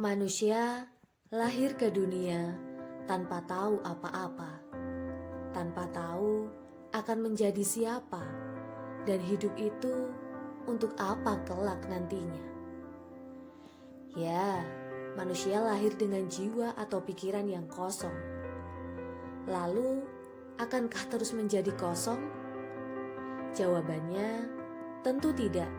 Manusia lahir ke dunia tanpa tahu apa-apa, tanpa tahu akan menjadi siapa, dan hidup itu untuk apa kelak nantinya. Ya, manusia lahir dengan jiwa atau pikiran yang kosong. Lalu, akankah terus menjadi kosong? Jawabannya, tentu tidak.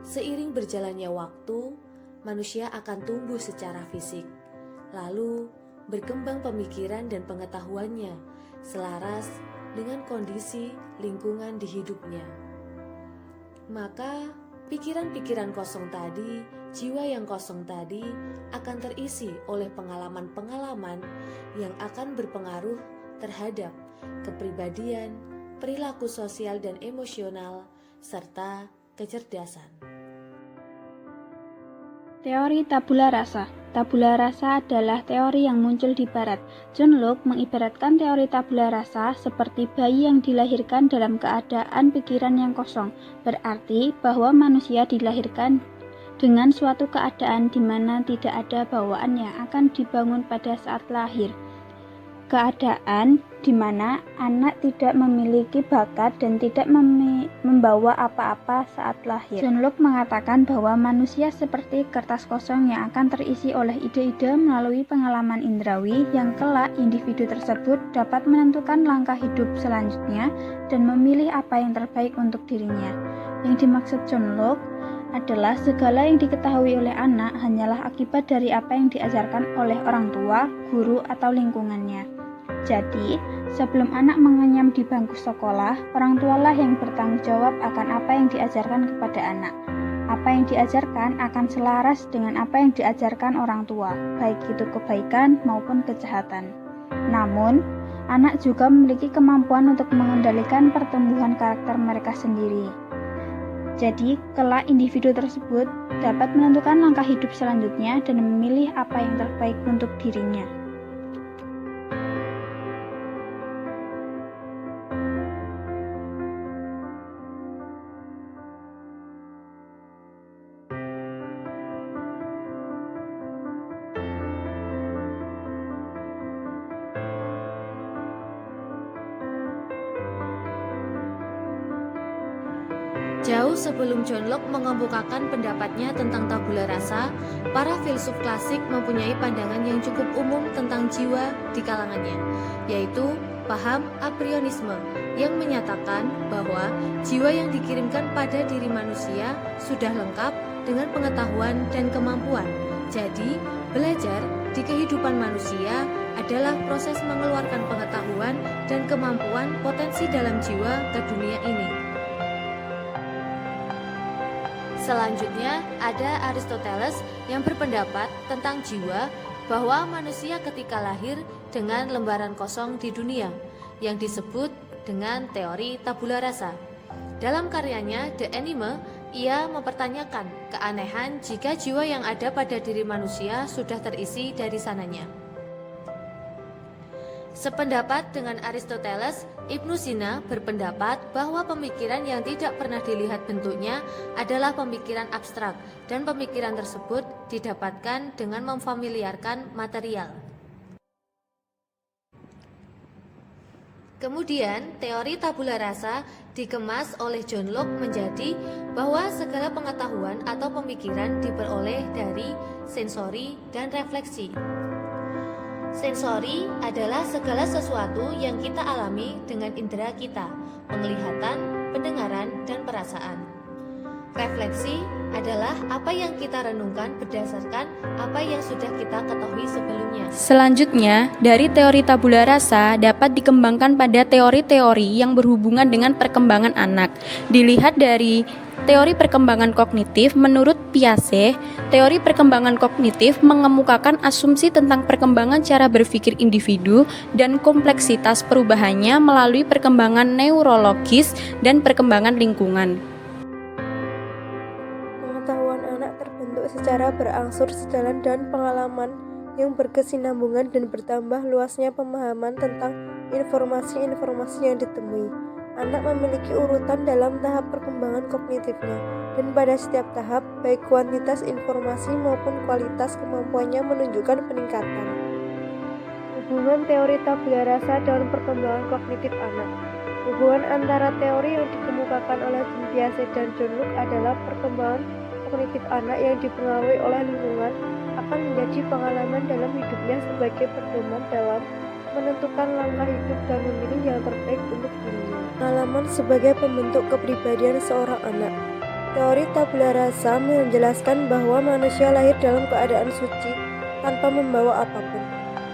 Seiring berjalannya waktu, manusia akan tumbuh secara fisik, lalu berkembang pemikiran dan pengetahuannya selaras dengan kondisi lingkungan di hidupnya. Maka, pikiran-pikiran kosong tadi, jiwa yang kosong tadi akan terisi oleh pengalaman-pengalaman yang akan berpengaruh terhadap kepribadian, perilaku sosial dan emosional, serta kecerdasan. Teori tabula rasa. Tabula rasa adalah teori yang muncul di barat. John Locke mengibaratkan teori tabula rasa seperti bayi yang dilahirkan dalam keadaan pikiran yang kosong. Berarti bahwa manusia dilahirkan dengan suatu keadaan di mana tidak ada bawaan yang akan dibangun pada saat lahir. Keadaan di mana anak tidak memiliki bakat dan tidak membawa apa-apa saat lahir. John Locke mengatakan bahwa manusia seperti kertas kosong yang akan terisi oleh ide-ide melalui pengalaman indrawi yang kelak individu tersebut dapat menentukan langkah hidup selanjutnya dan memilih apa yang terbaik untuk dirinya. Yang dimaksud John Locke adalah segala yang diketahui oleh anak hanyalah akibat dari apa yang diajarkan oleh orang tua, guru, atau lingkungannya. Jadi, sebelum anak mengenyam di bangku sekolah, orang tualah yang bertanggung jawab akan apa yang diajarkan kepada anak. Apa yang diajarkan akan selaras dengan apa yang diajarkan orang tua, baik itu kebaikan maupun kejahatan. Namun, anak juga memiliki kemampuan untuk mengendalikan pertumbuhan karakter mereka sendiri. Jadi, kelak individu tersebut dapat menentukan langkah hidup selanjutnya dan memilih apa yang terbaik untuk dirinya. Jauh sebelum John Locke mengemukakan pendapatnya tentang tabula rasa, para filsuf klasik mempunyai pandangan yang cukup umum tentang jiwa di kalangannya, yaitu paham aprionisme yang menyatakan bahwa jiwa yang dikirimkan pada diri manusia sudah lengkap dengan pengetahuan dan kemampuan. Jadi, belajar di kehidupan manusia adalah proses mengeluarkan pengetahuan dan kemampuan potensi dalam jiwa ke dunia ini. Selanjutnya ada Aristoteles yang berpendapat tentang jiwa bahwa manusia ketika lahir dengan lembaran kosong di dunia yang disebut dengan teori tabula rasa. Dalam karyanya The Enigma, ia mempertanyakan keanehan jika jiwa yang ada pada diri manusia sudah terisi dari sananya. Sependapat dengan Aristoteles, Ibnu Sina berpendapat bahwa pemikiran yang tidak pernah dilihat bentuknya adalah pemikiran abstrak, dan pemikiran tersebut didapatkan dengan memfamiliarkan material. Kemudian, teori tabula rasa dikemas oleh John Locke menjadi bahwa segala pengetahuan atau pemikiran diperoleh dari sensori dan refleksi. Sensori adalah segala sesuatu yang kita alami dengan indera kita, penglihatan, pendengaran, dan perasaan. Refleksi adalah apa yang kita renungkan berdasarkan apa yang sudah kita ketahui sebelumnya. Selanjutnya, dari teori tabula rasa dapat dikembangkan pada teori-teori yang berhubungan dengan perkembangan anak. Dilihat dari teori perkembangan kognitif, menurut Piaget, teori perkembangan kognitif mengemukakan asumsi tentang perkembangan cara berpikir individu dan kompleksitas perubahannya melalui perkembangan neurologis dan perkembangan lingkungan. Pengetahuan anak terbentuk secara berangsur sejalan dan pengalaman yang berkesinambungan dan bertambah luasnya pemahaman tentang informasi-informasi yang ditemui. Anak memiliki urutan dalam tahap perkembangan kognitifnya, dan pada setiap tahap, baik kuantitas informasi maupun kualitas kemampuannya menunjukkan peningkatan. Hubungan teori tabula rasa dengan perkembangan kognitif anak. Hubungan antara teori yang dikemukakan oleh Jean Piaget dan John Locke adalah perkembangan kognitif anak yang dipengaruhi oleh lingkungan akan menjadi pengalaman dalam hidupnya sebagai pedoman dalam menentukan langkah hidup dan memilih yang terbaik untuk dirinya. Pengalaman sebagai pembentuk kepribadian seorang anak. Teori tabula rasa menjelaskan bahwa manusia lahir dalam keadaan suci tanpa membawa apapun.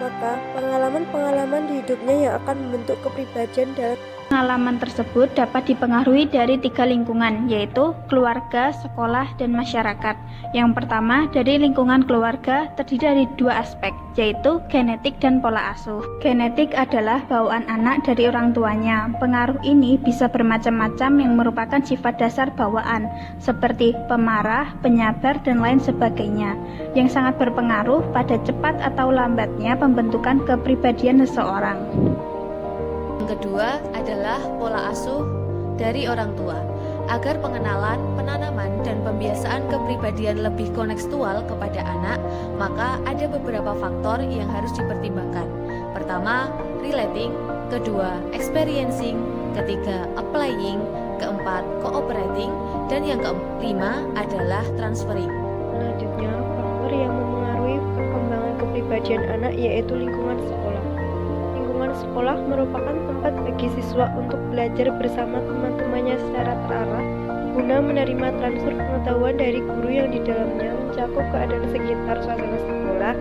Maka, pengalaman-pengalaman di hidupnya yang akan membentuk kepribadian dalam Pengalaman tersebut dapat dipengaruhi dari 3 lingkungan, yaitu keluarga, sekolah, dan masyarakat. Yang pertama, dari lingkungan keluarga terdiri dari 2 aspek, yaitu genetik dan pola asuh. Genetik adalah bawaan anak dari orang tuanya. Pengaruh ini bisa bermacam-macam yang merupakan sifat dasar bawaan, seperti pemarah, penyabar, dan lain sebagainya, yang sangat berpengaruh pada cepat atau lambatnya pembentukan kepribadian seseorang. Yang kedua adalah pola asuh dari orang tua. Agar pengenalan, penanaman, dan pembiasaan kepribadian lebih kontekstual kepada anak, maka ada beberapa faktor yang harus dipertimbangkan. Pertama, relating, kedua, experiencing, ketiga, applying, keempat, cooperating, dan yang kelima adalah transferring. Selanjutnya, faktor yang memengaruhi perkembangan kepribadian anak yaitu lingkungan sekolah. Lingkungan sekolah merupakan tempat bagi siswa untuk belajar bersama teman-temannya secara terarah guna menerima transfer pengetahuan dari guru yang di dalamnya mencakup keadaan sekitar suasana sekolah,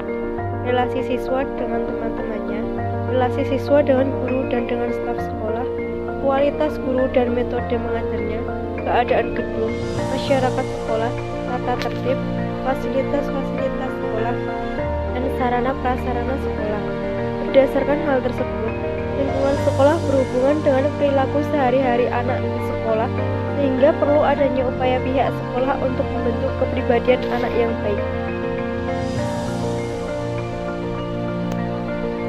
relasi siswa dengan teman-temannya, relasi siswa dengan guru dan dengan staf sekolah, kualitas guru dan metode mengajarnya, keadaan gedung, masyarakat sekolah, tata tertib, fasilitas-fasilitas sekolah, dan sarana prasarana sekolah. Berdasarkan hal tersebut, lingkungan sekolah berhubungan dengan perilaku sehari-hari anak di sekolah, sehingga perlu adanya upaya pihak sekolah untuk membentuk kepribadian anak yang baik.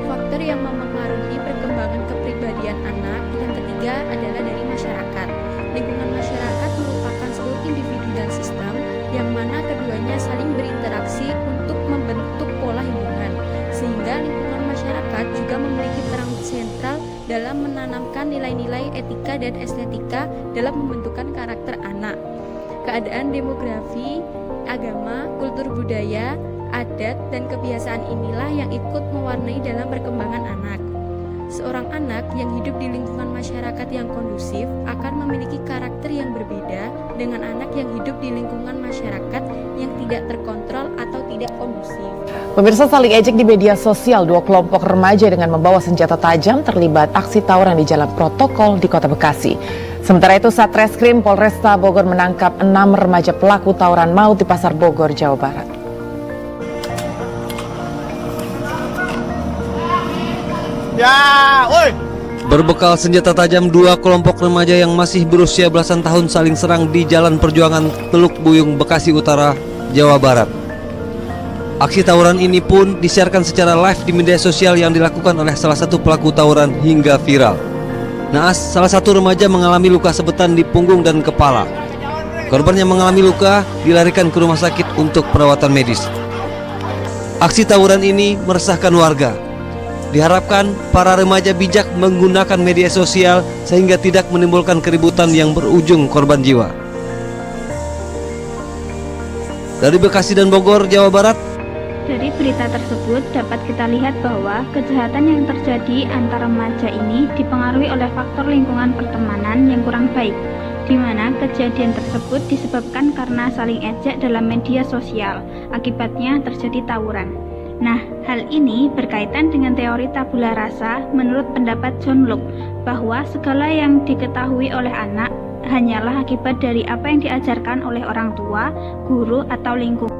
Faktor yang memengaruhi perkembangan kepribadian anak yang ketiga adalah dari masyarakat. Lingkungan masyarakat merupakan seluruh individu dan sistem yang mana keduanya saling berinteraksi untuk membentuk pola hubungan, sehingga lingkungan masyarakat juga memiliki peran sentral dalam menanamkan nilai-nilai etika dan estetika dalam membentukan karakter anak. Keadaan demografi, agama, kultur budaya, adat, dan kebiasaan inilah yang ikut mewarnai dalam perkembangan anak. Seorang anak yang hidup di lingkungan masyarakat yang kondusif akan memiliki karakter yang berbeda dengan anak yang hidup di lingkungan masyarakat yang tidak terkontrol atau tidak kondusif. Pemirsa, saling ejek di media sosial, 2 kelompok remaja dengan membawa senjata tajam terlibat aksi tawuran di Jalan Protokol di Kota Bekasi. Sementara itu, Satreskrim Polresta Bogor menangkap 6 remaja pelaku tawuran maut di Pasar Bogor, Jawa Barat. Berbekal senjata tajam, 2 kelompok remaja yang masih berusia belasan tahun saling serang di Jalan Perjuangan Teluk Buyung, Bekasi Utara, Jawa Barat. Aksi tawuran ini pun disiarkan secara live di media sosial yang dilakukan oleh salah satu pelaku tawuran hingga viral. Naas, salah satu remaja mengalami luka sabetan di punggung dan kepala. Korban yang mengalami luka dilarikan ke rumah sakit untuk perawatan medis. Aksi tawuran ini meresahkan warga. Diharapkan para remaja bijak menggunakan media sosial sehingga tidak menimbulkan keributan yang berujung korban jiwa. Dari Bekasi dan Bogor, Jawa Barat. Dari berita tersebut dapat kita lihat bahwa kejahatan yang terjadi antara remaja ini dipengaruhi oleh faktor lingkungan pertemanan yang kurang baik, di mana kejadian tersebut disebabkan karena saling ejek dalam media sosial. Akibatnya terjadi tawuran. Nah, hal ini berkaitan dengan teori tabula rasa menurut pendapat John Locke, bahwa segala yang diketahui oleh anak hanyalah akibat dari apa yang diajarkan oleh orang tua, guru, atau lingkungan.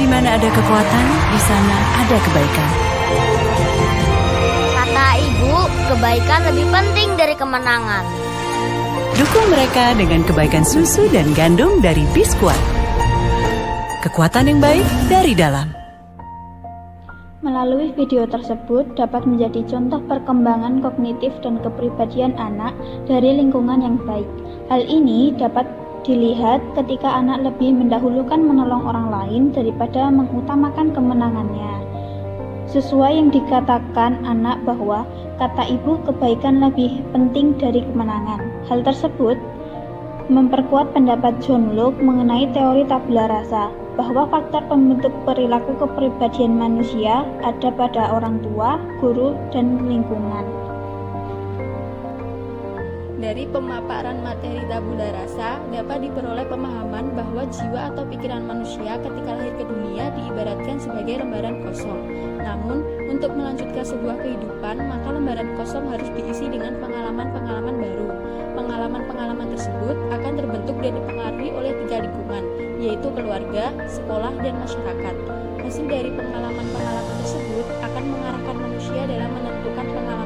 Di mana ada kekuatan, di sana ada kebaikan. Kata ibu, kebaikan lebih penting dari kemenangan. Dukung mereka dengan kebaikan susu dan gandum dari Biskuat. Kekuatan yang baik dari dalam. Melalui video tersebut dapat menjadi contoh perkembangan kognitif dan kepribadian anak dari lingkungan yang baik. Hal ini dapat dilihat ketika anak lebih mendahulukan menolong orang lain daripada mengutamakan kemenangannya. Sesuai yang dikatakan anak bahwa kata ibu kebaikan lebih penting dari kemenangan. Hal tersebut memperkuat pendapat John Locke mengenai teori tabula rasa, bahwa faktor pembentuk perilaku kepribadian manusia ada pada orang tua, guru, dan lingkungan. Dari pemaparan materi tabula rasa dapat diperoleh pemahaman bahwa jiwa atau pikiran manusia ketika lahir ke dunia diibaratkan sebagai lembaran kosong. Namun, untuk melanjutkan sebuah kehidupan, maka lembaran kosong harus diisi dengan pengalaman-pengalaman baru. Pengalaman-pengalaman tersebut akan terbentuk dan dipengaruhi oleh 3 lingkungan, yaitu keluarga, sekolah, dan masyarakat. Hasil dari pengalaman-pengalaman tersebut akan mengarahkan manusia dalam menentukan pengalaman